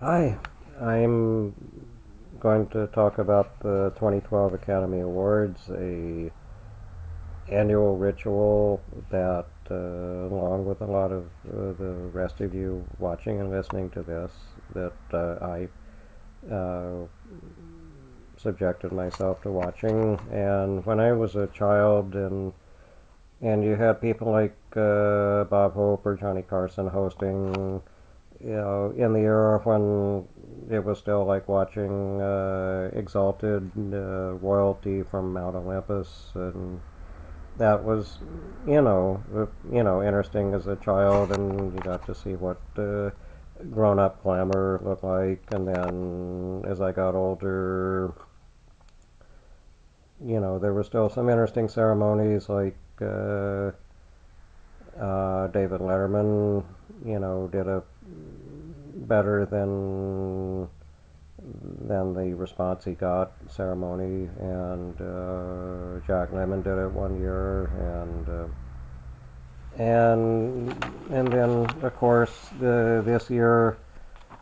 Hi, I'm going to talk about the 2012 Academy Awards, a annual ritual that, along with a lot of the rest of you watching and listening to this, that I uh, subjected myself to watching. And when I was a child, and you had people like Bob Hope or Johnny Carson hosting, in the era when it was still like watching Exalted royalty from Mount Olympus, and that was, interesting as a child, and you got to see what grown-up glamour looked like. And then as I got older, there were still some interesting ceremonies like David Letterman, did a better than the response he got ceremony, and Jack Lemmon did it one year, and then of course this year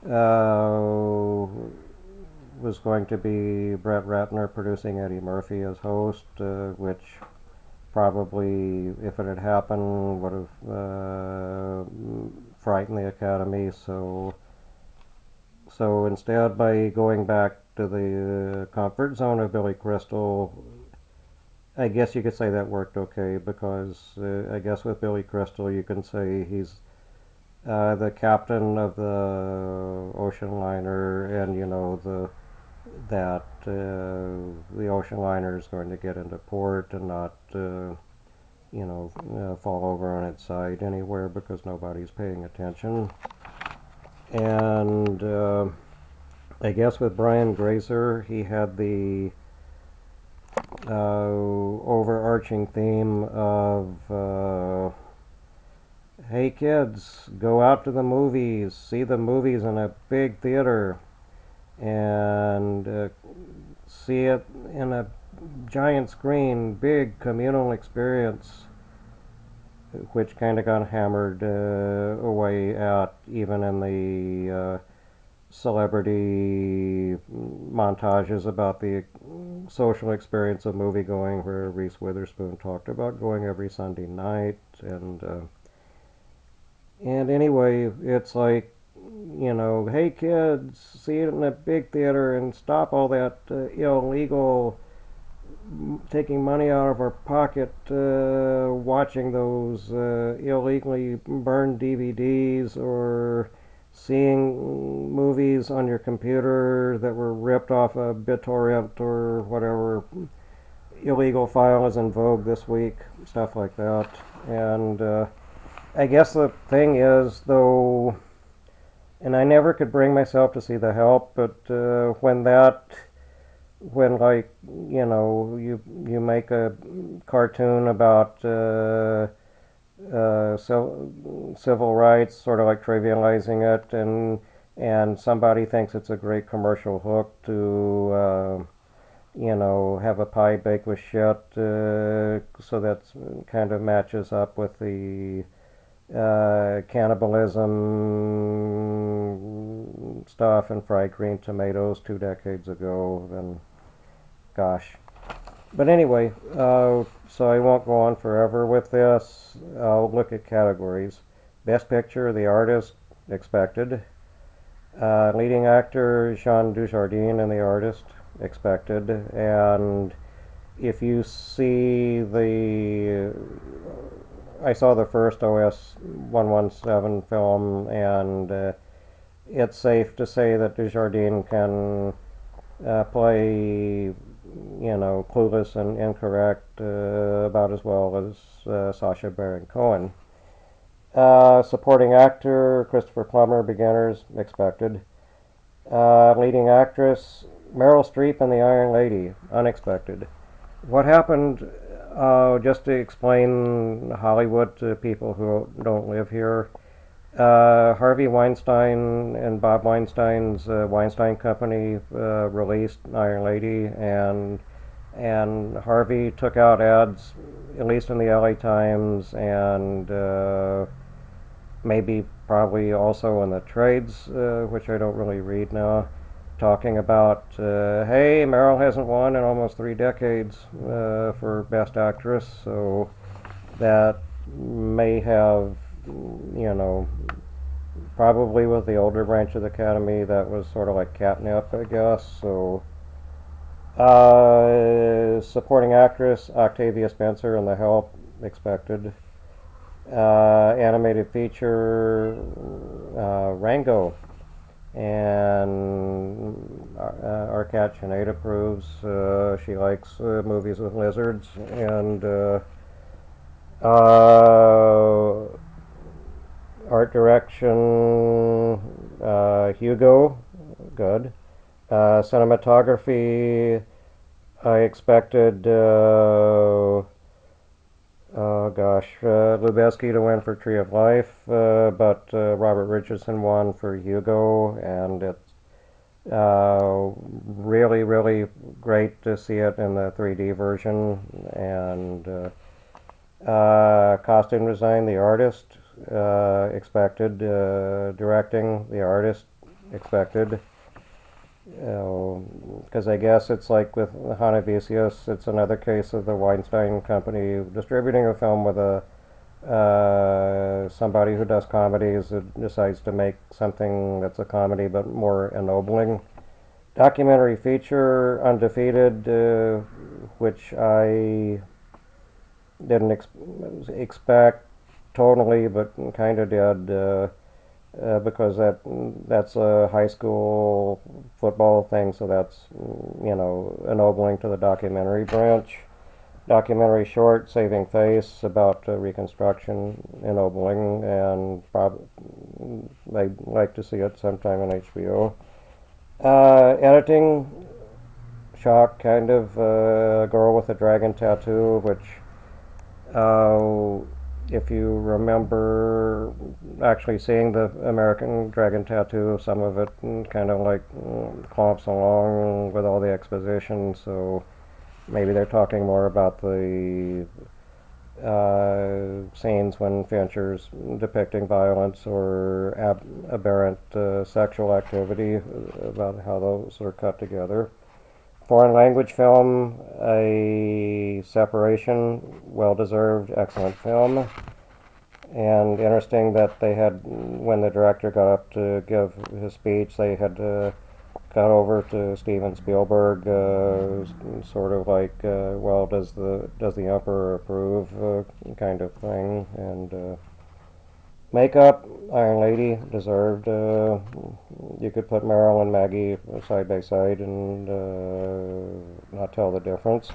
uh, was going to be Brett Ratner producing Eddie Murphy as host, which probably, if it had happened, would have frightened the Academy. So instead, by going back to the comfort zone of Billy Crystal, I guess you could say that worked okay, because I guess with Billy Crystal you can say he's the captain of the ocean liner, and that the ocean liner is going to get into port and not fall over on its side anywhere because nobody's paying attention. And I guess with Brian Grazer, he had the overarching theme of, hey kids, go out to the movies, see the movies in a big theater, and see it in a giant screen, big communal experience, which kind of got hammered away at even in the celebrity montages about the social experience of movie going, where Reese Witherspoon talked about going every Sunday night. And anyway, it's like, hey kids, see it in a big theater and stop all that illegal taking money out of our pocket watching those illegally burned DVDs, or seeing movies on your computer that were ripped off a BitTorrent or whatever illegal file is in vogue this week, stuff like that. And I guess the thing is, though, and I never could bring myself to see The Help, but when, like, you make a cartoon about civil rights, sort of like trivializing it, and somebody thinks it's a great commercial hook to have a pie baked with shit, so that kind of matches up with the cannibalism stuff and fried green tomatoes 2 decades ago, then gosh. But anyway, so I won't go on forever with this. I'll look at categories. Best Picture, The Artist, expected. Leading actor, Jean Dujardin in The Artist, expected. And if you see I saw the first OS 117 film, and it's safe to say that Dujardin can play, clueless and incorrect about as well as Sacha Baron Cohen. Supporting actor, Christopher Plummer, beginners, expected. Leading actress, Meryl Streep in The Iron Lady, unexpected. What happened, just to explain Hollywood to people who don't live here, Harvey Weinstein and Bob Weinstein's Weinstein Company released Iron Lady, and Harvey took out ads, at least in the LA Times, and maybe probably also in the trades, which I don't really read now, talking about, hey, Meryl hasn't won in almost 3 decades for Best Actress, so that may have, you know, probably with the older branch of the Academy, that was sort of like catnip, I guess. So, supporting actress Octavia Spencer in The Help, expected. Animated feature Rango, and our cat Sinead approves. She likes movies with lizards, and art direction Hugo, good. Cinematography, I expected. Oh gosh, Lubeski to win for Tree of Life, but Robert Richardson won for Hugo, and it's really, really great to see it in the 3D version. And costume design, the artist, expected. Directing, the artist, expected. Because I guess it's like with Hanavicius, it's another case of the Weinstein Company distributing a film with a somebody who does comedies who decides to make something that's a comedy but more ennobling. Documentary feature Undefeated, which I didn't expect totally, but kind of did. Because that's a high school football thing, so that's, you know, ennobling to the documentary branch. Documentary short Saving Face about Reconstruction, ennobling, and I'd like to see it sometime on HBO. Editing shock, kind of, Girl with a Dragon Tattoo, which if you remember actually seeing the American Dragon Tattoo, some of it kind of like clumps along with all the exposition, so maybe they're talking more about the scenes when Fincher's depicting violence or aberrant sexual activity, about how those are cut together. Foreign language film, a Separation, well-deserved, excellent film. And interesting that they had, when the director got up to give his speech, they had got over to Steven Spielberg, sort of like, well, does the Emperor approve, kind of thing. And makeup, Iron Lady, deserved. You could put Meryl and Maggie side by side and not tell the difference.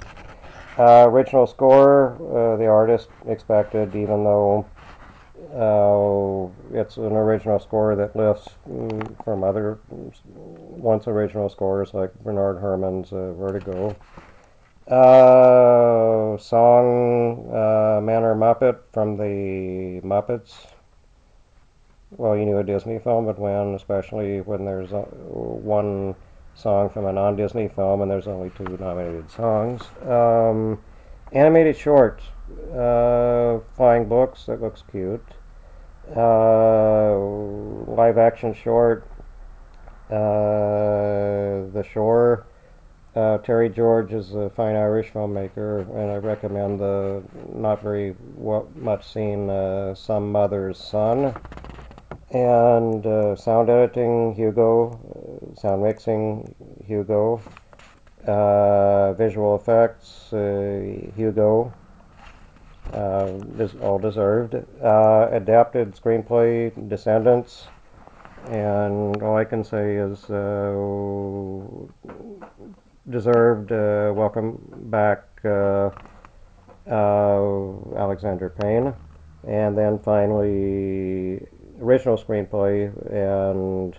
Original score, the artist expected, even though it's an original score that lifts from other once original scores like Bernard Herrmann's Vertigo. Song Manor Muppet from the Muppets. Well, you knew a Disney film would win, especially when there's one song from a non-Disney film and there's only 2 nominated songs. Animated short, Flying Books, that looks cute. Live action short, The Shore. Terry George is a fine Irish filmmaker, and I recommend the not very much seen Some Mother's Son. And sound editing, Hugo. Sound mixing, Hugo. Visual effects, Hugo. All deserved. Adapted screenplay, Descendants. And all I can say is deserved. Welcome back, Alexander Payne. And then finally, original screenplay. And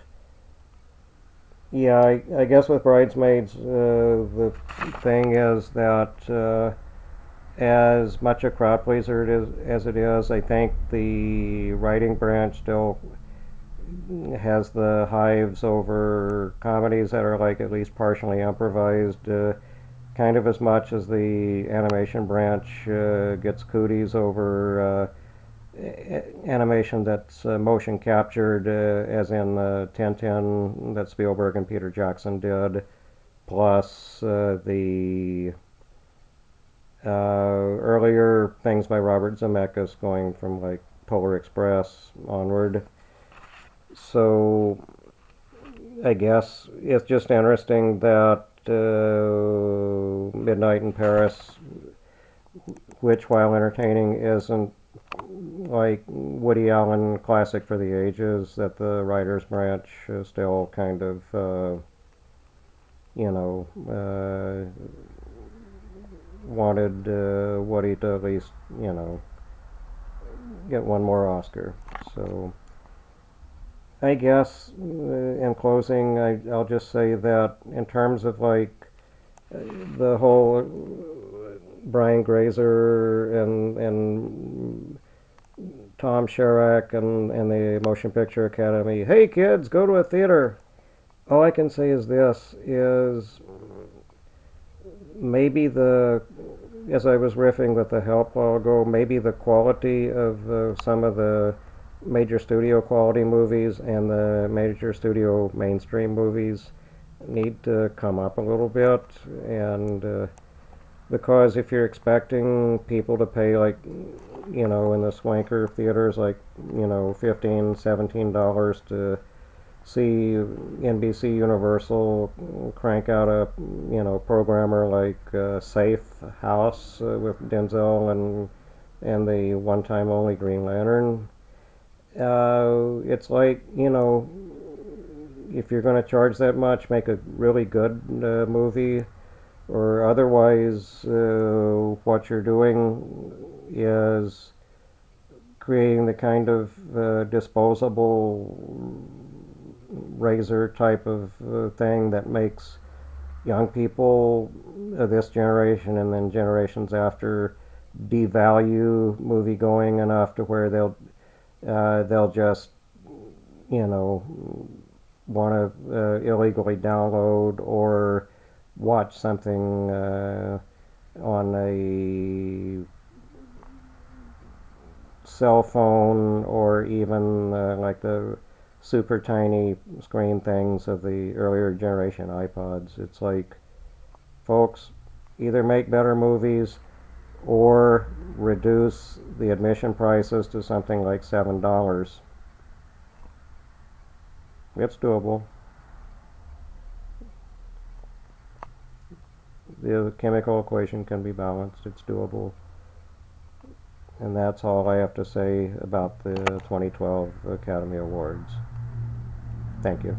yeah, I guess with Bridesmaids, the thing is that as much a crowd pleaser as it is, I think the writing branch still has the hives over comedies that are like at least partially improvised, kind of as much as the animation branch gets cooties over animation that's motion captured, as in Tintin that Spielberg and Peter Jackson did, plus the earlier things by Robert Zemeckis going from like Polar Express onward. So I guess it's just interesting that Midnight in Paris, which while entertaining isn't like Woody Allen classic for the ages, that the writers branch still kind of you know wanted Woody to at least get one more Oscar. So I guess in closing, I'll just say that in terms of like the whole Brian Grazer and Tom Sherrack and the Motion Picture Academy, hey kids, go to a theater. All I can say is this: is maybe as I was riffing with the Help a while ago, maybe the quality of some of the major studio quality movies and the major studio mainstream movies need to come up a little bit. And because if you're expecting people to pay like in the swanker theaters like $15-17 to see NBC Universal crank out a programmer like Safe House with Denzel and the one time only Green Lantern. It's like if you're going to charge that much, make a really good movie, or otherwise what you're doing is creating the kind of disposable razor type of thing that makes young people of this generation and then generations after devalue movie going enough to where they'll just want to illegally download or watch something on a cell phone, or even like the super tiny screen things of the earlier generation iPods. It's like, folks, either make better movies or reduce the admission prices to something like $7. It's doable. The chemical equation can be balanced. It's doable. And that's all I have to say about the 2012 Academy Awards. Thank you.